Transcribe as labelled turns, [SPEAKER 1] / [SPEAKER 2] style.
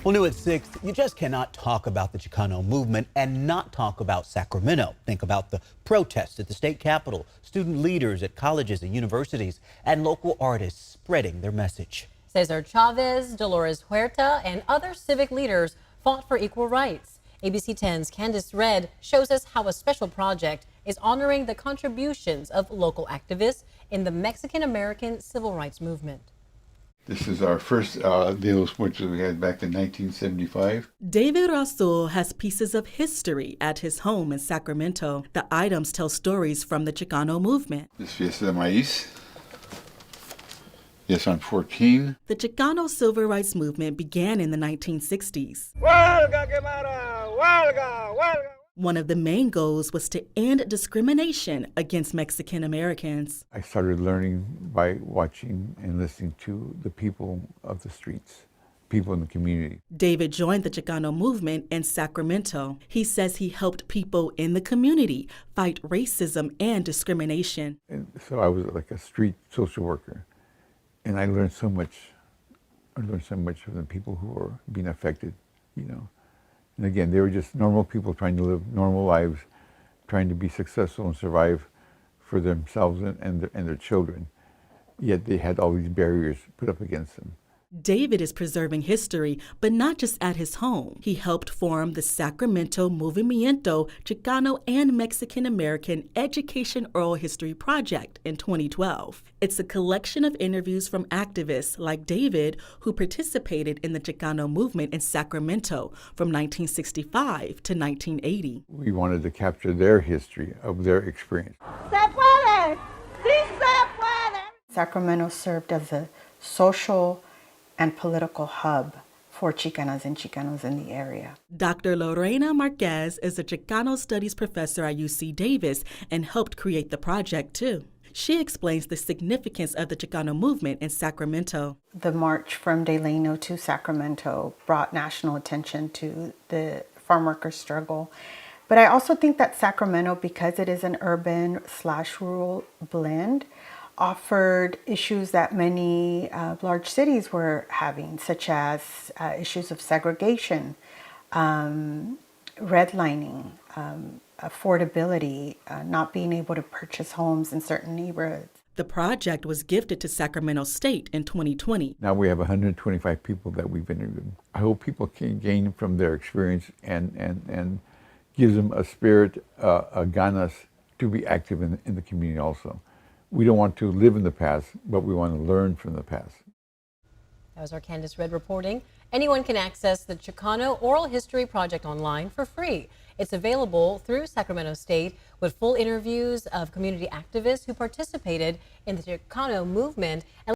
[SPEAKER 1] Well, new at 6, you just cannot talk about the Chicano movement and not talk about Sacramento. Think about the protests at the state capitol, student leaders at colleges and universities, and local artists spreading their message.
[SPEAKER 2] Cesar Chavez, Dolores Huerta, and other civic leaders fought for equal rights. ABC 10's Candice Red shows us how a special project is honoring the contributions of local activists in the Mexican-American civil rights movement.
[SPEAKER 3] This is our first deal which we had back in 1975.
[SPEAKER 4] David Rasul has pieces of history at his home in Sacramento. The items tell stories from the Chicano movement.
[SPEAKER 3] This Fiesta de Maíz. Yes, I'm 14.
[SPEAKER 4] The Chicano civil rights movement began in the 1960s.
[SPEAKER 5] Huelga, quemada! Huelga! Huelga!
[SPEAKER 4] One of the main goals was to end discrimination against Mexican Americans.
[SPEAKER 3] I started learning by watching and listening to the people of the streets, people in the community.
[SPEAKER 4] David joined the Chicano movement in Sacramento. He says he helped people in the community fight racism and discrimination.
[SPEAKER 3] And so I was like a street social worker, and I learned so much. I learned so much from the people who were being affected, you know. And again, they were just normal people trying to live normal lives, trying to be successful and survive for themselves and their children. Yet they had all these barriers put up against them.
[SPEAKER 4] David is preserving history, but not just at his home. He helped form the Sacramento Movimiento Chicano and Mexican American Education Oral History Project in 2012. It's a collection of interviews from activists like David, who participated in the Chicano movement in Sacramento from 1965 to 1980.
[SPEAKER 3] We wanted to capture their history of their experience.
[SPEAKER 6] Sacramento served as a social and political hub for Chicanas and Chicanos in the area.
[SPEAKER 4] Dr. Lorena Marquez is a Chicano Studies professor at UC Davis and helped create the project too. She explains the significance of the Chicano movement in Sacramento.
[SPEAKER 6] The march from Delano to Sacramento brought national attention to the farm worker struggle. But I also think that Sacramento, because it is an urban/rural blend, offered issues that many large cities were having, such as issues of segregation, redlining, affordability, not being able to purchase homes in certain neighborhoods.
[SPEAKER 4] The project was gifted to Sacramento State in 2020.
[SPEAKER 3] Now we have 125 people that we've interviewed. I hope people can gain from their experience and gives them a spirit, a ganas to be active in the community also. We don't want to live in the past, but we want to learn from the past.
[SPEAKER 2] That was our Candice Red reporting. Anyone can access the Chicano Oral History Project online for free. It's available through Sacramento State with full interviews of community activists who participated in the Chicano movement.